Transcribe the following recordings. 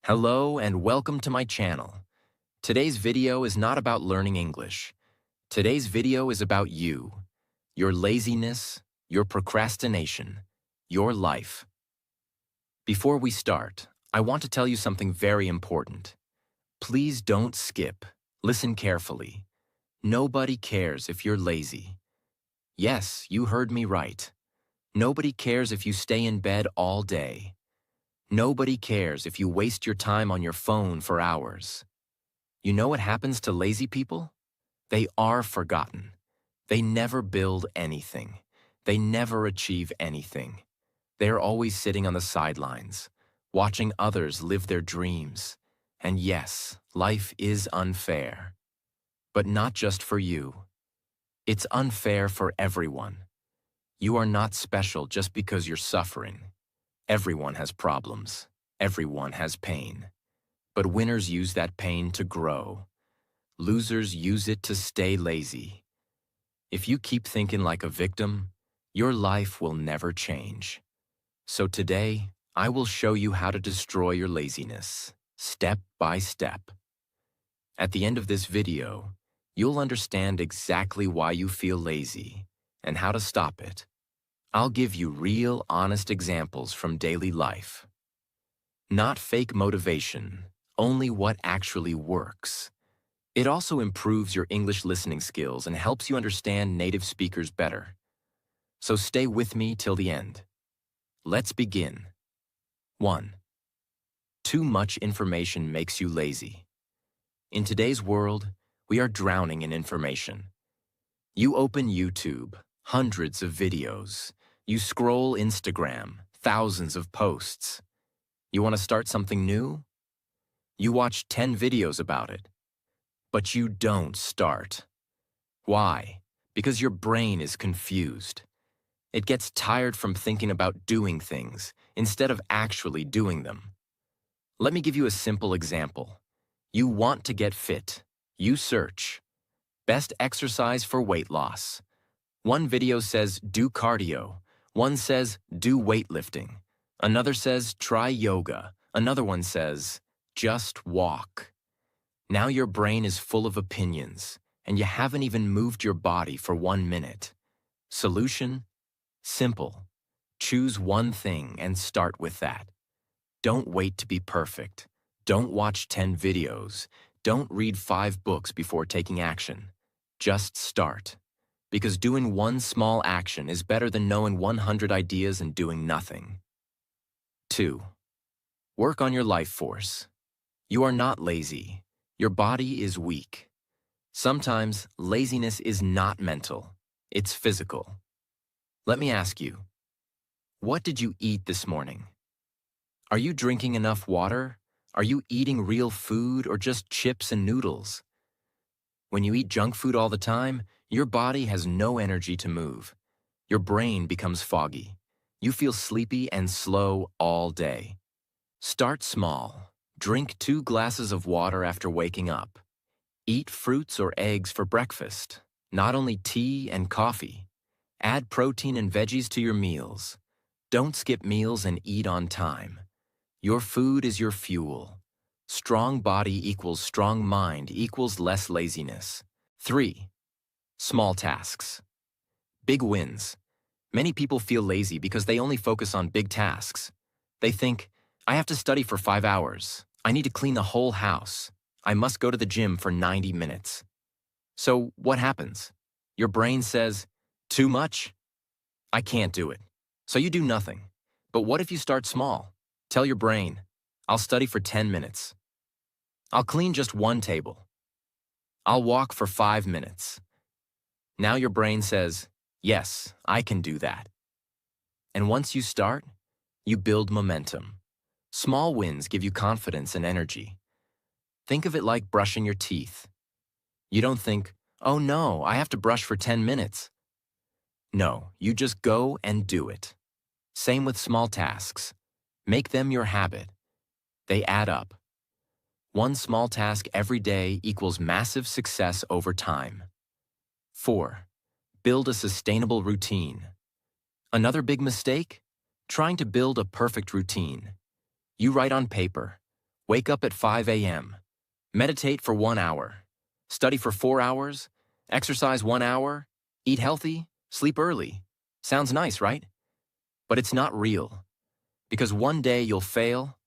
Hello and welcome to my channel. Today's video is not about learning English. Today's video is about you, your laziness, your procrastination, your life. Before we start, I want to tell you something very important. Please don't skip. Listen carefully. Nobody cares if you're lazy. Yes, you heard me right. Nobody cares if you stay in bed all day. Nobody cares if you waste your time on your phone for hours. You know what happens to lazy people? They are forgotten. They never build anything. They never achieve anything. They are always sitting on the sidelines, watching others live their dreams. And yes, life is unfair. But not just for you. It's unfair for everyone. You are not special just because you're suffering. Everyone has problems. Everyone has pain. But winners use that pain to grow. Losers use it to stay lazy. If you keep thinking like a victim, your life will never change. So today, I will show you how to destroy your laziness, step by step. At the end of this video, you'll understand exactly why you feel lazy and how to stop it. I'll give you real, honest examples from daily life. Not fake motivation, only what actually works. It also improves your English listening skills and helps you understand native speakers better. So stay with me till the end. Let's begin. 1. Too much information makes you lazy. In today's world, we are drowning in information. You open YouTube, hundreds of videos. You scroll Instagram, thousands of posts. You want to start something new? You watch 10 videos about it. But you don't start. Why? Because your brain is confused. It gets tired from thinking about doing things instead of actually doing them. Let me give you a simple example. You want to get fit. You search. Best exercise for weight loss. One video says do cardio. One says do weightlifting. Another says try yoga. Another one says just walk. Now your brain is full of opinions, and you haven't even moved your body for 1 minute. Solution? Simple. Choose one thing and start with that. Don't wait to be perfect. Don't watch 10 videos. Don't read 5 books before taking action. Just start. Because doing one small action is better than knowing 100 ideas and doing nothing. 2. Work on your life force. You are not lazy. Your body is weak. Sometimes laziness is not mental. It's physical. Let me ask you, what did you eat this morning? Are you drinking enough water? Are you eating real food or just chips and noodles? When you eat junk food all the time, your body has no energy to move. Your brain becomes foggy. You feel sleepy and slow all day. Start small. Drink 2 glasses of water after waking up. Eat fruits or eggs for breakfast, not only tea and coffee. Add protein and veggies to your meals. Don't skip meals and eat on time. Your food is your fuel. Strong body equals strong mind equals less laziness. 3. Small tasks. Big wins. Many people feel lazy because they only focus on big tasks. They think, I have to study for 5 hours. I need to clean the whole house. I must go to the gym for 90 minutes. So what happens? Your brain says, too much? I can't do it. So you do nothing. But what if you start small? Tell your brain, I'll study for 10 minutes. I'll clean just 1 table. I'll walk for 5 minutes. Now your brain says, yes, I can do that. And once you start, you build momentum. Small wins give you confidence and energy. Think of it like brushing your teeth. You don't think, oh no, I have to brush for 10 minutes. No, you just go and do it. Same with small tasks. Make them your habit. They add up. One small task every day equals massive success over time. 4. Build a sustainable routine. Another big mistake? Trying to build a perfect routine. You write on paper, Wake up at 5 a.m. Meditate for 1 hour. Study for 4 hours. Exercise 1 hour. Eat healthy. Sleep early. Sounds nice, right? But it's not real. Because one day you'll fail,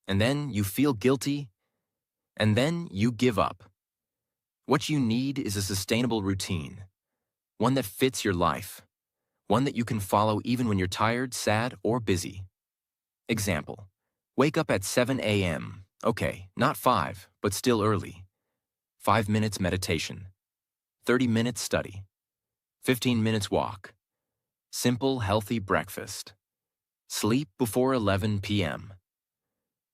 and then you feel guilty, and then you give up. What you need is a sustainable routine, one that fits your life, one that you can follow even when you're tired, sad, or busy. Example, wake up at 7 a.m. Okay, not 5, but still early. 5 minutes meditation, 30 minutes study, 15 minutes walk, simple, healthy breakfast. Sleep before 11 p.m.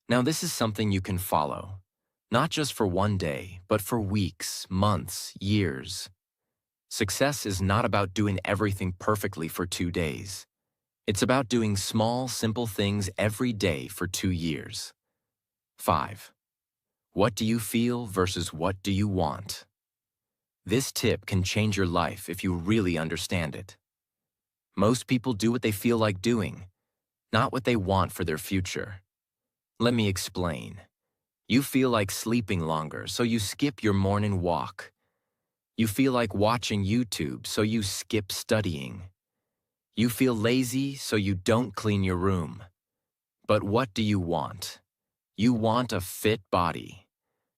Now this is something you can follow, not just for one day, but for weeks, months, years. Success is not about doing everything perfectly for 2 days. It's about doing small, simple things every day for 2 years. 5. What do you feel versus what do you want? This tip can change your life if you really understand it. Most people do what they feel like doing, not what they want for their future. Let me explain. You feel like sleeping longer, so you skip your morning walk. You feel like watching YouTube, so you skip studying. You feel lazy, so you don't clean your room. But what do you want? You want a fit body.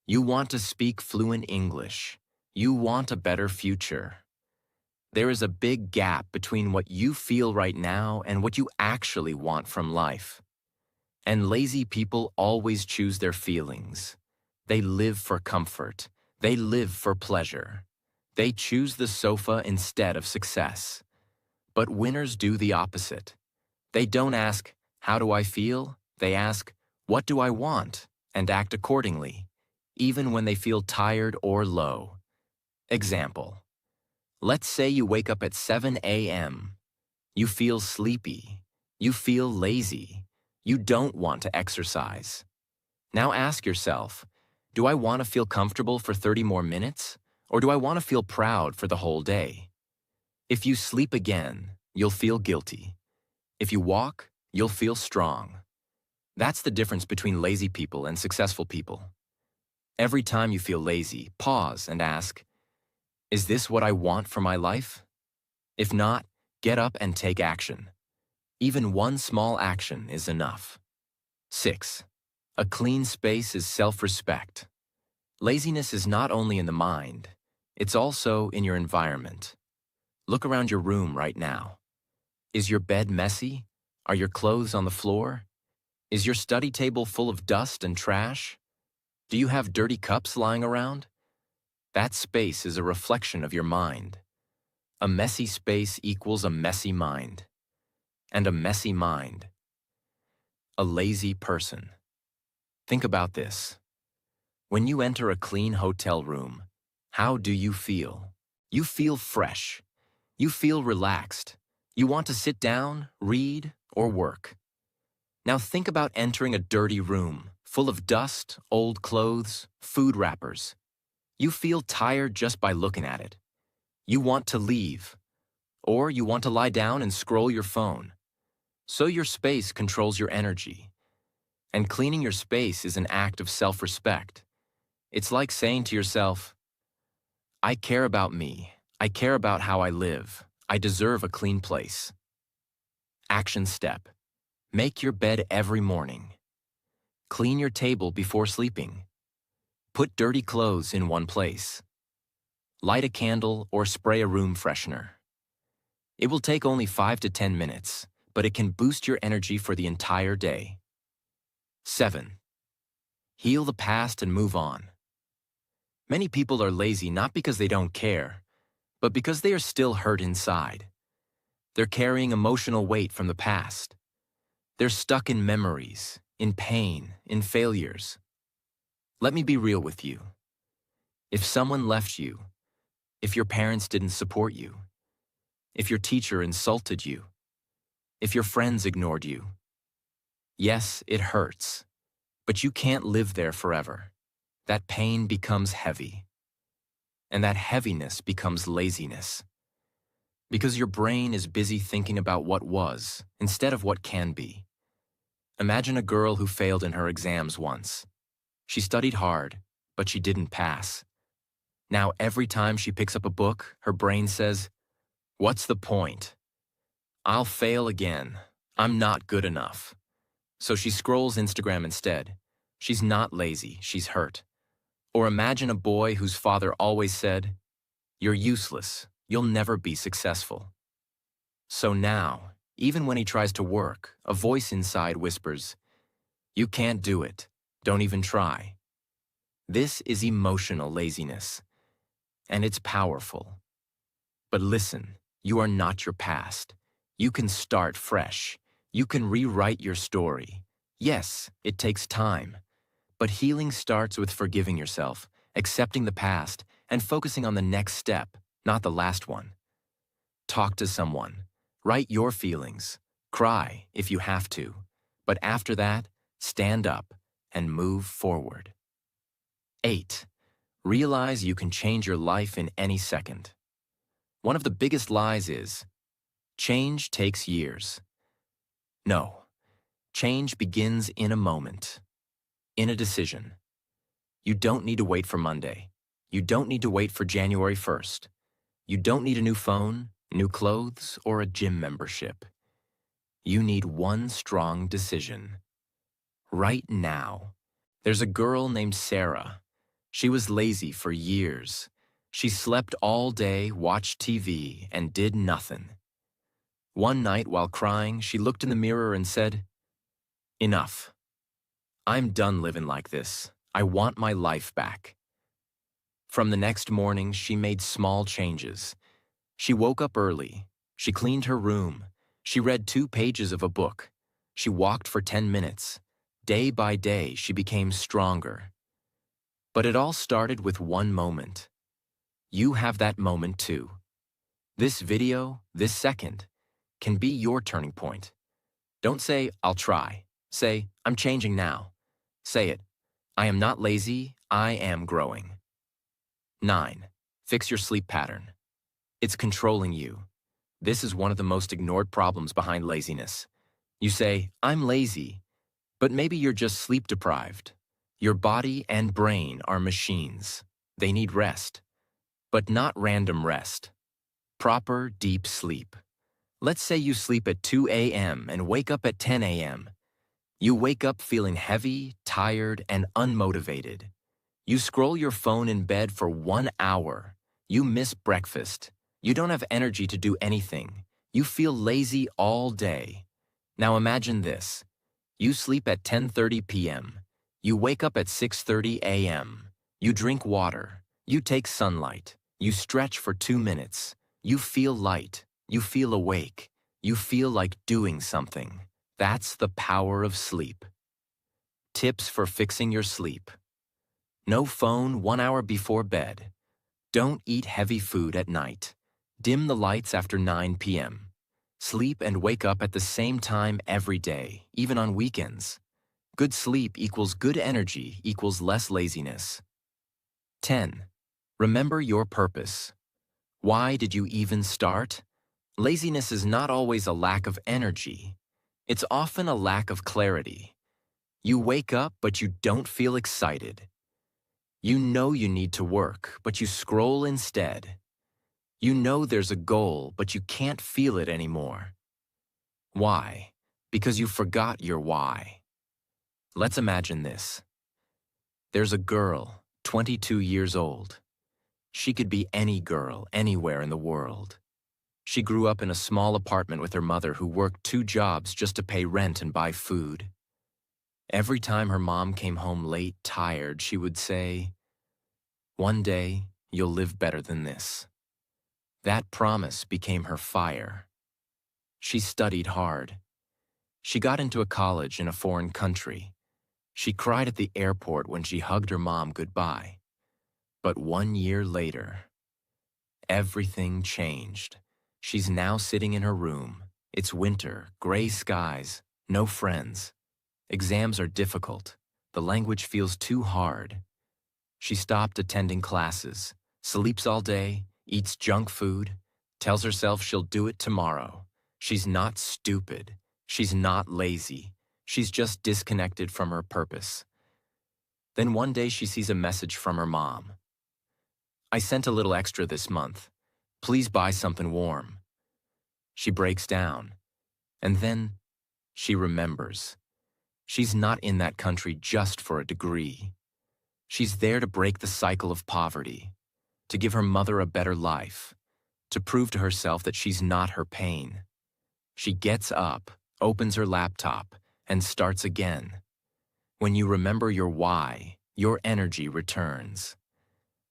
You want to speak fluent English. You want a better future. There is a big gap between what you feel right now and what you actually want from life. And lazy people always choose their feelings. They live for comfort. They live for pleasure. They choose the sofa instead of success. But winners do the opposite. They don't ask, how do I feel? They ask, what do I want? And act accordingly, even when they feel tired or low. Example. Let's say you wake up at 7 a.m. You feel sleepy. You feel lazy. You don't want to exercise. Now ask yourself, do I want to feel comfortable for 30 more minutes? Or do I want to feel proud for the whole day? If you sleep again, you'll feel guilty. If you walk, you'll feel strong. That's the difference between lazy people and successful people. Every time you feel lazy, pause and ask, is this what I want for my life? If not, get up and take action. Even one small action is enough. 6. A clean space is self-respect. Laziness is not only in the mind, it's also in your environment. Look around your room right now. Is your bed messy? Are your clothes on the floor? Is your study table full of dust and trash? Do you have dirty cups lying around? That space is a reflection of your mind. A messy space equals a messy mind. And a messy mind. A lazy person. Think about this. When you enter a clean hotel room, how do you feel? You feel fresh. You feel relaxed. You want to sit down, read, or work. Now think about entering a dirty room, full of dust, old clothes, food wrappers. You feel tired just by looking at it. You want to leave. Or you want to lie down and scroll your phone. So your space controls your energy. And cleaning your space is an act of self-respect. It's like saying to yourself, I care about me. I care about how I live. I deserve a clean place. Action step. Make your bed every morning. Clean your table before sleeping. Put dirty clothes in one place. Light a candle or spray a room freshener. It will take only 5 to 10 minutes, but it can boost your energy for the entire day. 7. Heal the past and move on. Many people are lazy not because they don't care, but because they are still hurt inside. They're carrying emotional weight from the past. They're stuck in memories, in pain, in failures. Let me be real with you. If someone left you, if your parents didn't support you, if your teacher insulted you, if your friends ignored you, yes, it hurts, but you can't live there forever. That pain becomes heavy, and that heaviness becomes laziness. Because your brain is busy thinking about what was instead of what can be. Imagine a girl who failed in her exams once. She studied hard, but she didn't pass. Now every time she picks up a book, her brain says, "What's the point? I'll fail again. I'm not good enough." So she scrolls Instagram instead. She's not lazy, she's hurt. Or imagine a boy whose father always said, "You're useless. You'll never be successful." So now, even when he tries to work, a voice inside whispers, "You can't do it. Don't even try." This is emotional laziness, and it's powerful. But listen, you are not your past. You can start fresh. You can rewrite your story. Yes, it takes time. But healing starts with forgiving yourself, accepting the past, and focusing on the next step, not the last one. Talk to someone. Write your feelings. Cry if you have to. But after that, stand up and move forward. 8. Realize you can change your life in any second. One of the biggest lies is, change takes years. No, change begins in a moment, in a decision. You don't need to wait for Monday. You don't need to wait for January 1st. You don't need a new phone, new clothes, or a gym membership. You need one strong decision. Right now. There's a girl named Sarah. She was lazy for years. She slept all day, watched TV, and did nothing. One night while crying, she looked in the mirror and said, "Enough. I'm done living like this. I want my life back." From the next morning, she made small changes. She woke up early. She cleaned her room. She read 2 pages of a book. She walked for 10 minutes. Day by day, she became stronger. But it all started with one moment. You have that moment too. This video, this second, can be your turning point. Don't say, "I'll try." Say, "I'm changing now." Say it, "I am not lazy, I am growing." 9. Fix your sleep pattern. It's controlling you. This is one of the most ignored problems behind laziness. You say, "I'm lazy," but maybe you're just sleep deprived. Your body and brain are machines. They need rest, but not random rest. Proper, deep sleep. Let's say you sleep at 2 a.m. and wake up at 10 a.m. You wake up feeling heavy, tired, and unmotivated. You scroll your phone in bed for 1 hour. You miss breakfast. You don't have energy to do anything. You feel lazy all day. Now imagine this. You sleep at 10:30 p.m. You wake up at 6:30 a.m. You drink water. You take sunlight. You stretch for 2 minutes. You feel light. You feel awake. You feel like doing something. That's the power of sleep. Tips for fixing your sleep. No phone 1 hour before bed. Don't eat heavy food at night. Dim the lights after 9 p.m. Sleep and wake up at the same time every day, even on weekends. Good sleep equals good energy equals less laziness. 10. Remember your purpose. Why did you even start? Laziness is not always a lack of energy. It's often a lack of clarity. You wake up, but you don't feel excited. You know you need to work, but you scroll instead. You know there's a goal, but you can't feel it anymore. Why? Because you forgot your why. Let's imagine this. There's a girl, 22 years old. She could be any girl, anywhere in the world. She grew up in a small apartment with her mother who worked 2 jobs just to pay rent and buy food. Every time her mom came home late, tired, she would say, "One day, you'll live better than this." That promise became her fire. She studied hard. She got into a college in a foreign country. She cried at the airport when she hugged her mom goodbye. But 1 year later, everything changed. She's now sitting in her room. It's winter, gray skies, no friends. Exams are difficult. The language feels too hard. She stopped attending classes, sleeps all day, eats junk food, tells herself she'll do it tomorrow. She's not stupid. She's not lazy. She's just disconnected from her purpose. Then one day she sees a message from her mom. "I sent a little extra this month. Please buy something warm." She breaks down, and then she remembers. She's not in that country just for a degree. She's there to break the cycle of poverty, to give her mother a better life, to prove to herself that she's not her pain. She gets up, opens her laptop, and starts again. When you remember your why, your energy returns.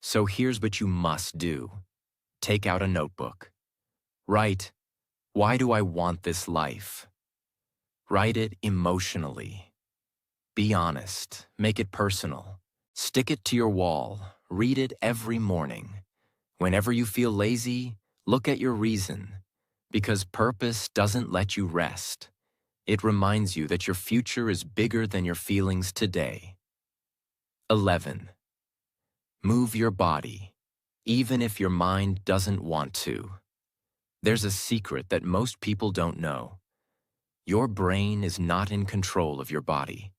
So here's what you must do. Take out a notebook. Write, "Why do I want this life?" Write it emotionally. Be honest. Make it personal. Stick it to your wall. Read it every morning. Whenever you feel lazy, look at your reason. Because purpose doesn't let you rest. It reminds you that your future is bigger than your feelings today. 11. Move your body, even if your mind doesn't want to. There's a secret that most people don't know. Your brain is not in control of your body.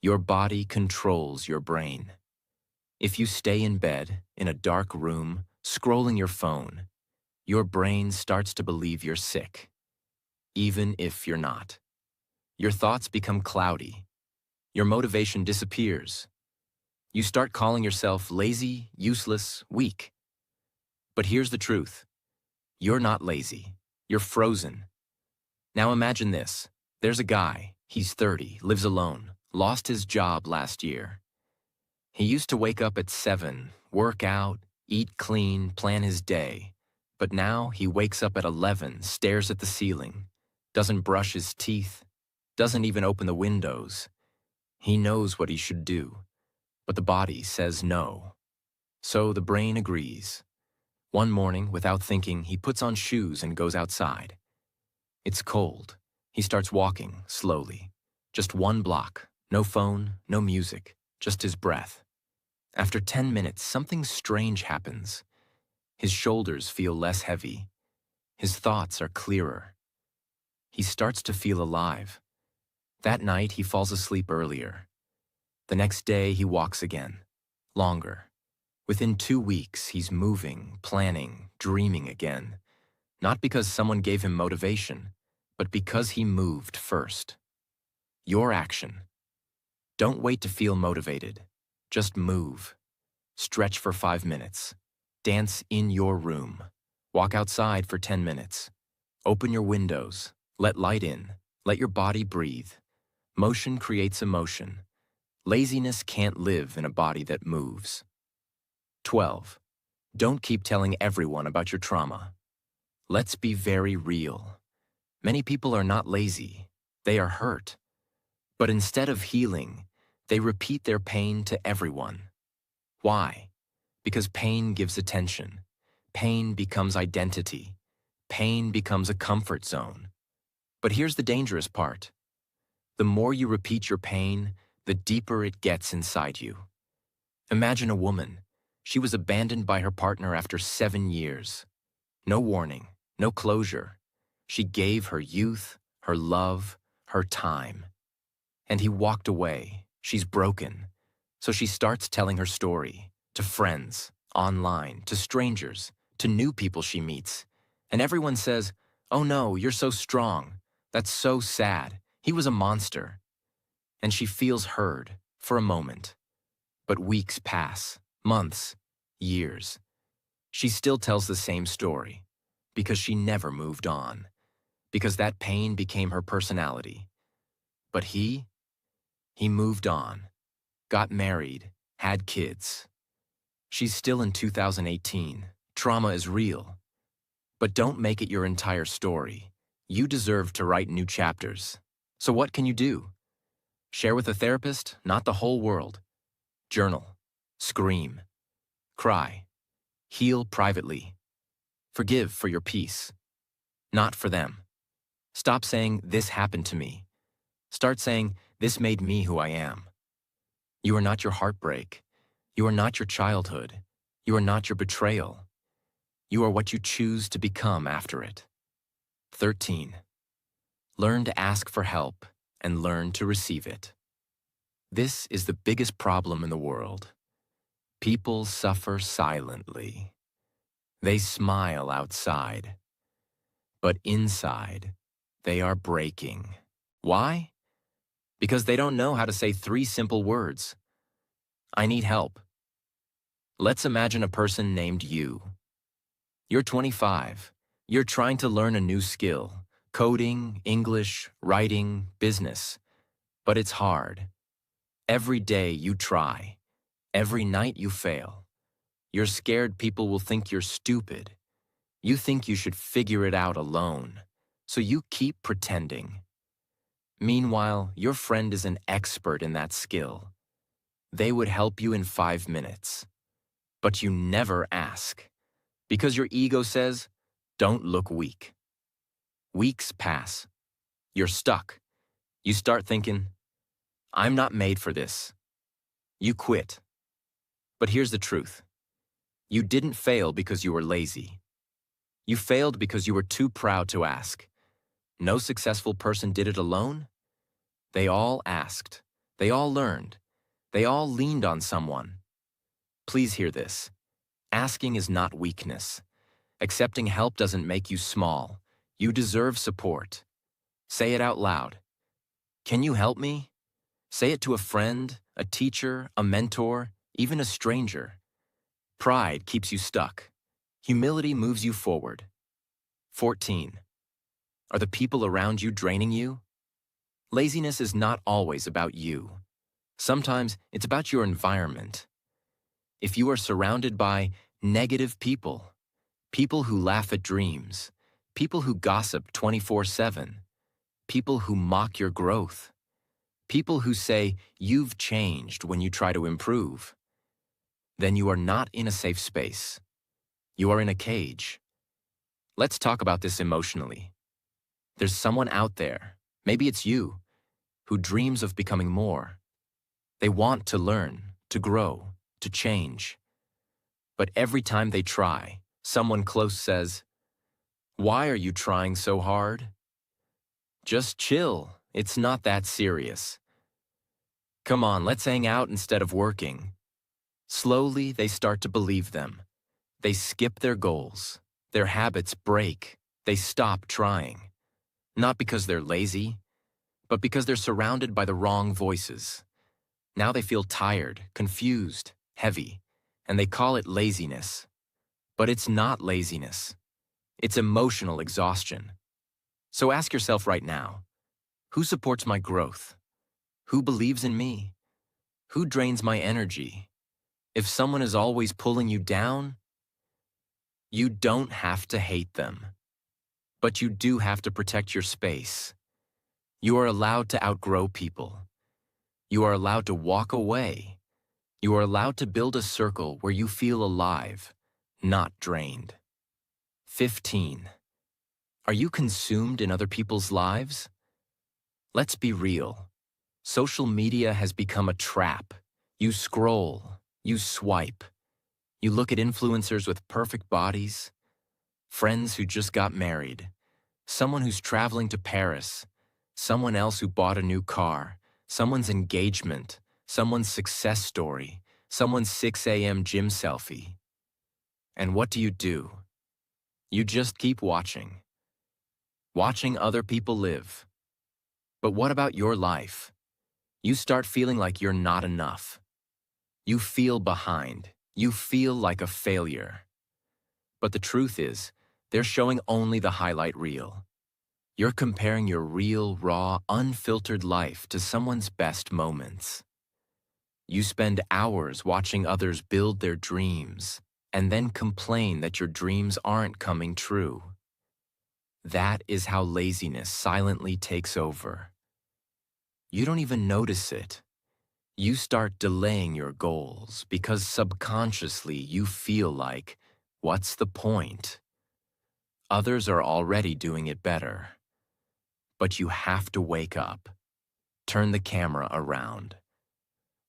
Your body controls your brain. If you stay in bed, in a dark room, scrolling your phone, your brain starts to believe you're sick, even if you're not. Your thoughts become cloudy. Your motivation disappears. You start calling yourself lazy, useless, weak. But here's the truth. You're not lazy. You're frozen. Now imagine this. There's a guy. He's 30, lives alone, lost his job last year. He used to wake up at 7, work out, eat clean, plan his day. But now he wakes up at 11, stares at the ceiling, doesn't brush his teeth, doesn't even open the windows. He knows what he should do, but the body says no. So the brain agrees. One morning, without thinking, he puts on shoes and goes outside. It's cold. He starts walking, slowly. Just 1 block. No phone, no music, just his breath. After 10 minutes, something strange happens. His shoulders feel less heavy. His thoughts are clearer. He starts to feel alive. That night, he falls asleep earlier. The next day, he walks again. Longer. Within 2 weeks, he's moving, planning, dreaming again. Not because someone gave him motivation, but because he moved first. Your action. Don't wait to feel motivated. Just move. Stretch for 5 minutes. Dance in your room. Walk outside for 10 minutes. Open your windows. Let light in. Let your body breathe. Motion creates emotion. Laziness can't live in a body that moves. 12. Don't keep telling everyone about your trauma. Let's be very real. Many people are not lazy. They are hurt. But instead of healing, they repeat their pain to everyone. Why? Because pain gives attention. Pain becomes identity. Pain becomes a comfort zone. But here's the dangerous part. The more you repeat your pain, the deeper it gets inside you. Imagine a woman. She was abandoned by her partner after 7 years. No warning, no closure. She gave her youth, her love, her time. And he walked away. She's broken. So she starts telling her story to friends, online, to strangers, to new people she meets. And everyone says, "Oh no, you're so strong. That's so sad. He was a monster." And she feels heard for a moment. But weeks pass, months, years. She still tells the same story because she never moved on, because that pain became her personality. But he moved on, got married, had kids. She's still in 2018. Trauma is real. But don't make it your entire story. You deserve to write new chapters. So what can you do? Share with a therapist, not the whole world. Journal. Scream. Cry. Heal privately. Forgive for your peace. Not for them. Stop saying, "This happened to me." Start saying, "This made me who I am." You are not your heartbreak. You are not your childhood. You are not your betrayal. You are what you choose to become after it. 13. Learn to ask for help and learn to receive it. This is the biggest problem in the world. People suffer silently. They smile outside, but inside, they are breaking. Why? Because they don't know how to say three simple words. I need help. Let's imagine a person named you. You're 25. You're trying to learn a new skill: coding, English, writing, business. But it's hard. Every day you try. Every night you fail. You're scared people will think you're stupid. You think you should figure it out alone, so you keep pretending. Meanwhile, your friend is an expert in that skill. They would help you in 5 minutes. But you never ask, because your ego says, don't look weak. Weeks pass. You're stuck. You start thinking, I'm not made for this. You quit. But here's the truth. You didn't fail because you were lazy. You failed because you were too proud to ask. No successful person did it alone. They all asked. They all learned. They all leaned on someone. Please hear this. Asking is not weakness. Accepting help doesn't make you small. You deserve support. Say it out loud. Can you help me? Say it to a friend, a teacher, a mentor, even a stranger. Pride keeps you stuck. Humility moves you forward. 14. Are the people around you draining you? Laziness is not always about you. Sometimes it's about your environment. If you are surrounded by negative people, people who laugh at dreams, people who gossip 24/7, people who mock your growth, people who say you've changed when you try to improve, then you are not in a safe space. You are in a cage. Let's talk about this emotionally. There's someone out there, maybe it's you, who dreams of becoming more. They want to learn, to grow, to change. But every time they try, someone close says, "Why are you trying so hard? Just chill, it's not that serious. Come on, let's hang out instead of working." Slowly, they start to believe them. They skip their goals. Their habits break. They stop trying. Not because they're lazy, but because they're surrounded by the wrong voices. Now they feel tired, confused, heavy, and they call it laziness. But it's not laziness. It's emotional exhaustion. So ask yourself right now, who supports my growth? Who believes in me? Who drains my energy? If someone is always pulling you down, you don't have to hate them. But you do have to protect your space. You are allowed to outgrow people. You are allowed to walk away. You are allowed to build a circle where you feel alive, not drained. 15. Are you consumed in other people's lives? Let's be real. Social media has become a trap. You scroll, you swipe, you look at influencers with perfect bodies, friends who just got married, someone who's traveling to Paris, someone else who bought a new car, someone's engagement, someone's success story, someone's 6 a.m. gym selfie. And what do? You just keep watching. Watching other people live. But what about your life? You start feeling like you're not enough. You feel behind. You feel like a failure. But the truth is, they're showing only the highlight reel. You're comparing your real, raw, unfiltered life to someone's best moments. You spend hours watching others build their dreams and then complain that your dreams aren't coming true. That is how laziness silently takes over. You don't even notice it. You start delaying your goals because subconsciously you feel like, what's the point? Others are already doing it better. But you have to wake up. Turn the camera around.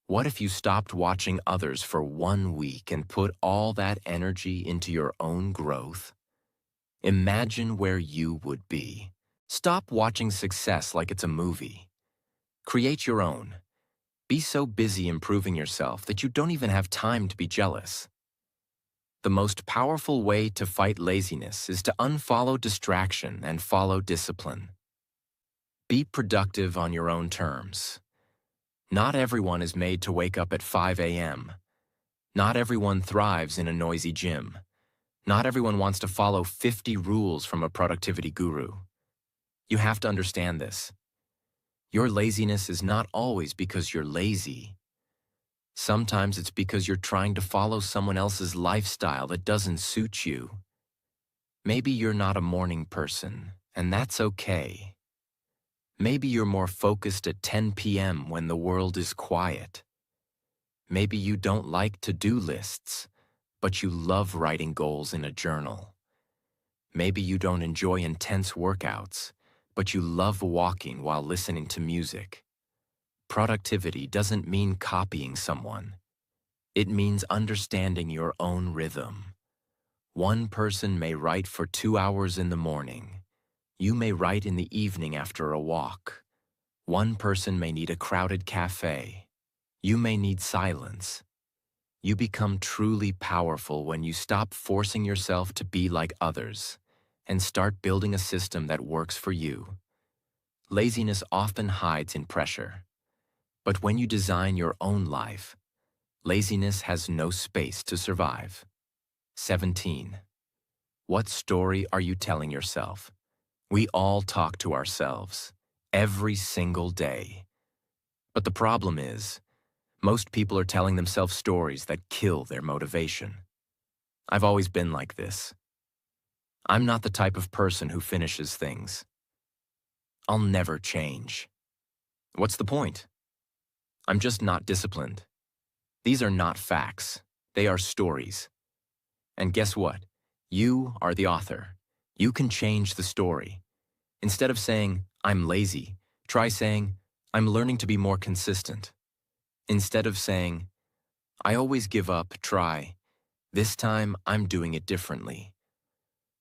What if you stopped watching others for 1 week and put all that energy into your own growth? Imagine where you would be. Stop watching success like it's a movie. Create your own. Be so busy improving yourself that you don't even have time to be jealous. The most powerful way to fight laziness is to unfollow distraction and follow discipline. Be productive on your own terms. Not everyone is made to wake up at 5 a.m. Not everyone thrives in a noisy gym. Not everyone wants to follow 50 rules from a productivity guru. You have to understand this. Your laziness is not always because you're lazy. Sometimes it's because you're trying to follow someone else's lifestyle that doesn't suit you. Maybe you're not a morning person, and that's okay. Maybe you're more focused at 10 p.m. when the world is quiet. Maybe you don't like to-do lists, but you love writing goals in a journal. Maybe you don't enjoy intense workouts, but you love walking while listening to music. Productivity doesn't mean copying someone. It means understanding your own rhythm. One person may write for 2 hours in the morning. You may write in the evening after a walk. One person may need a crowded cafe. You may need silence. You become truly powerful when you stop forcing yourself to be like others and start building a system that works for you. Laziness often hides in pressure. But when you design your own life, laziness has no space to survive. 17. What story are you telling yourself? We all talk to ourselves, every single day. But the problem is, most people are telling themselves stories that kill their motivation. I've always been like this. I'm not the type of person who finishes things. I'll never change. What's the point? I'm just not disciplined. These are not facts. They are stories. And guess what? You are the author. You can change the story. Instead of saying, I'm lazy, try saying, I'm learning to be more consistent. Instead of saying, I always give up, try, this time I'm doing it differently.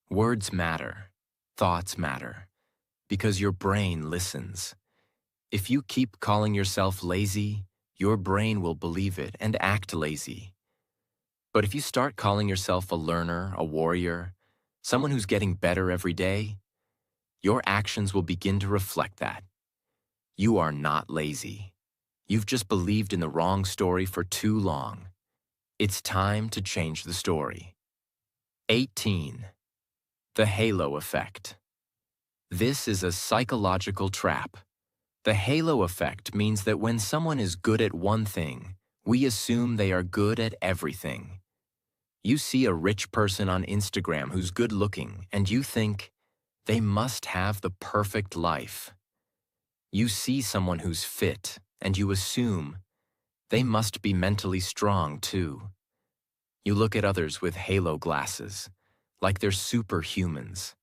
Words matter. Thoughts matter. Because your brain listens. If you keep calling yourself lazy, your brain will believe it and act lazy. But if you start calling yourself a learner, a warrior, someone who's getting better every day, your actions will begin to reflect that. You are not lazy. You've just believed in the wrong story for too long. It's time to change the story. 18. The halo effect. This is a psychological trap. The halo effect means that when someone is good at one thing, we assume they are good at everything. You see a rich person on Instagram who's good-looking, and you think, they must have the perfect life. You see someone who's fit, and you assume, they must be mentally strong too. You look at others with halo glasses, like they're superhumans.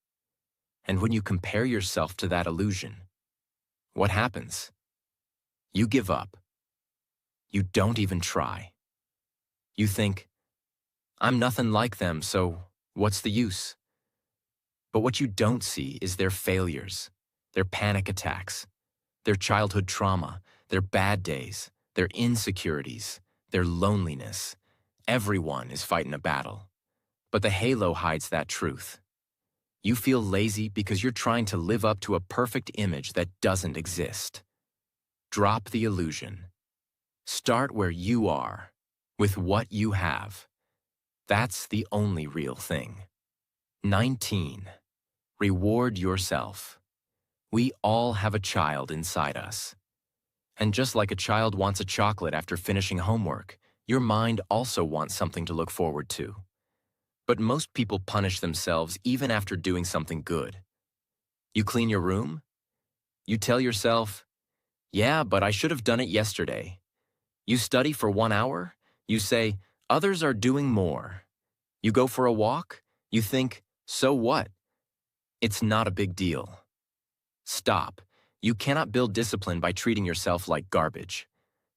And when you compare yourself to that illusion, what happens? You give up. You don't even try. You think, I'm nothing like them, so what's the use? But what you don't see is their failures, their panic attacks, their childhood trauma, their bad days, their insecurities, their loneliness. Everyone is fighting a battle. But the halo hides that truth. You feel lazy because you're trying to live up to a perfect image that doesn't exist. Drop the illusion. Start where you are, with what you have. That's the only real thing. 19. Reward yourself. We all have a child inside us. And just like a child wants a chocolate after finishing homework, your mind also wants something to look forward to. But most people punish themselves even after doing something good. You clean your room? You tell yourself, yeah, but I should have done it yesterday. You study for 1 hour? You say, others are doing more. You go for a walk? You think, so what? It's not a big deal. Stop. You cannot build discipline by treating yourself like garbage.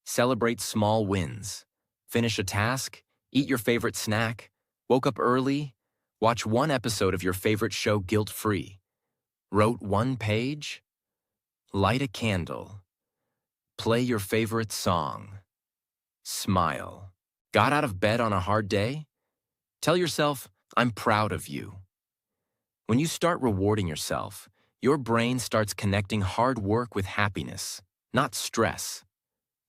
Celebrate small wins. Finish a task, eat your favorite snack, woke up early, watch 1 episode of your favorite show guilt-free, wrote 1 page, light a candle, Play your favorite song. Smile. Got out of bed on a hard day? Tell yourself, I'm proud of you. When you start rewarding yourself, your brain starts connecting hard work with happiness, not stress.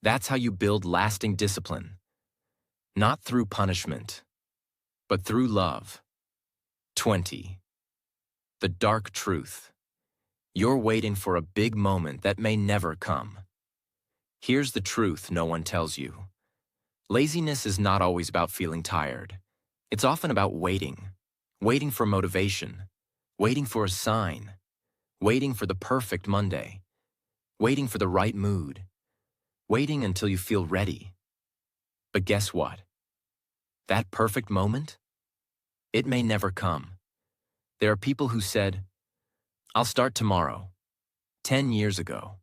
That's how you build lasting discipline. Not through punishment, but through love. 20. The dark truth. You're waiting for a big moment that may never come. Here's the truth no one tells you. Laziness is not always about feeling tired. It's often about waiting. Waiting for motivation. Waiting for a sign. Waiting for the perfect Monday. Waiting for the right mood. Waiting until you feel ready. But guess what? That perfect moment? It may never come. There are people who said, I'll start tomorrow, 10 years ago.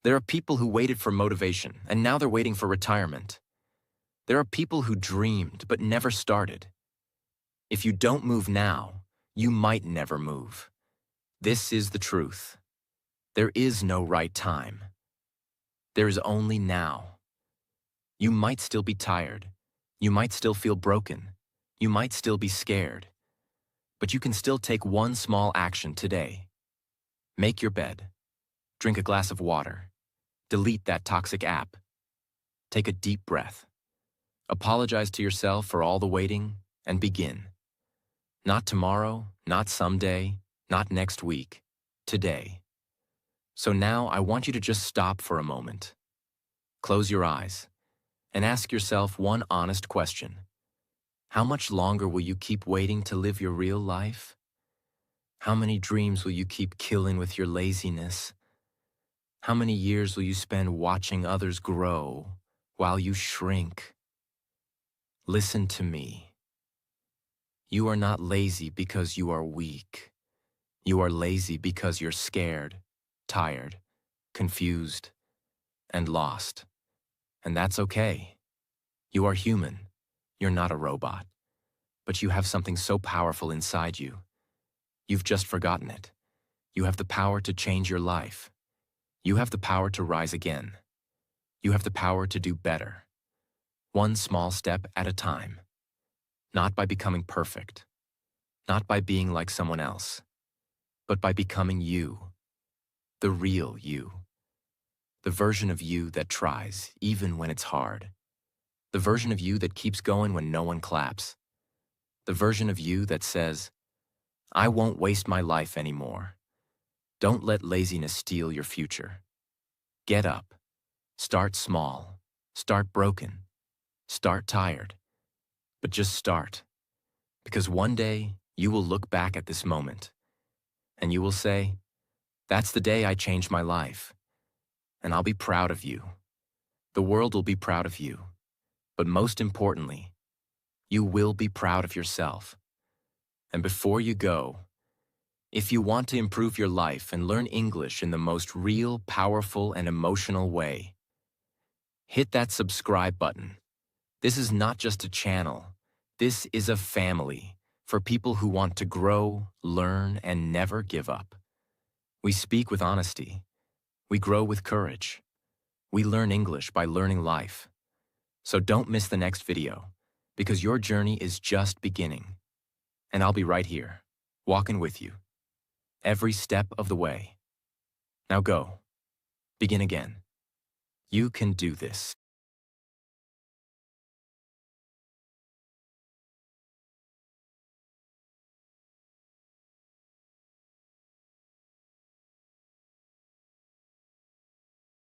There are people who waited for motivation, and now they're waiting for retirement. There are people who dreamed but never started. If you don't move now, you might never move. This is the truth. There is no right time. There is only now. You might still be tired. You might still feel broken. You might still be scared. But you can still take one small action today. Make your bed. Drink a glass of water. Delete that toxic app. Take a deep breath. Apologize to yourself for all the waiting and begin. Not tomorrow, not someday, not next week. Today. So now I want you to just stop for a moment. Close your eyes and ask yourself one honest question. How much longer will you keep waiting to live your real life? How many dreams will you keep killing with your laziness? How many years will you spend watching others grow while you shrink? Listen to me. You are not lazy because you are weak. You are lazy because you're scared, tired, confused, and lost. And that's okay. You are human. You're not a robot. But you have something so powerful inside you. You've just forgotten it. You have the power to change your life. You have the power to rise again. You have the power to do better. One small step at a time. Not by becoming perfect. Not by being like someone else. But by becoming you. The real you. The version of you that tries, even when it's hard. The version of you that keeps going when no one claps. The version of you that says, I won't waste my life anymore. Don't let laziness steal your future. Get up. Start small. Start broken. Start tired. But just start. Because one day, you will look back at this moment, and you will say, that's the day I changed my life. And I'll be proud of you. The world will be proud of you. But most importantly, you will be proud of yourself. And before you go, if you want to improve your life and learn English in the most real, powerful, and emotional way, hit that subscribe button. This is not just a channel. This is a family for people who want to grow, learn, and never give up. We speak with honesty. We grow with courage. We learn English by learning life. So don't miss the next video, because your journey is just beginning. And I'll be right here, walking with you, every step of the way. Now go. Begin again. You can do this.